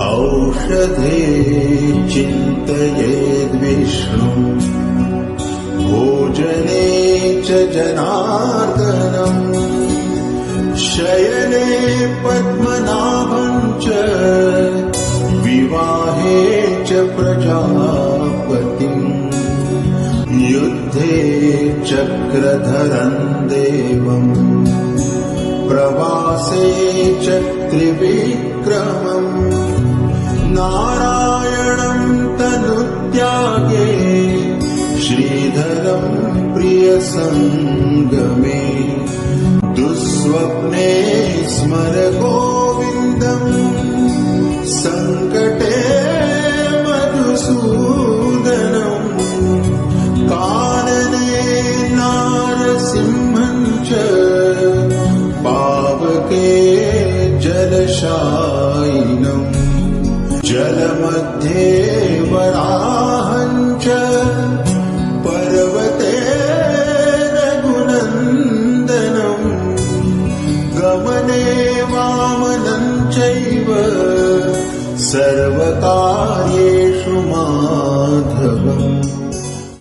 औषधे चिन्तयेद्विष्णुम् भोजने च जनार्दनम् शयने पद्मनाभं च विवाहे च प्रजापतिम् युद्धे चक्रधरं देवम् प्रवासे च त्रिविक्रमम् नारायणं तनुत्यागे श्रीधरं प्रियसङ्गमे दुःस्वप्ने स्मर गोविन्दम् सङ्कटे मधुसूदनम् कानने नारसिंहं च पावके जलशायिनम् जलमध्ये वराहं च पर्वते रघुनन्दनम् गमने वामनं चैव सर्वकार्येषु माधवम्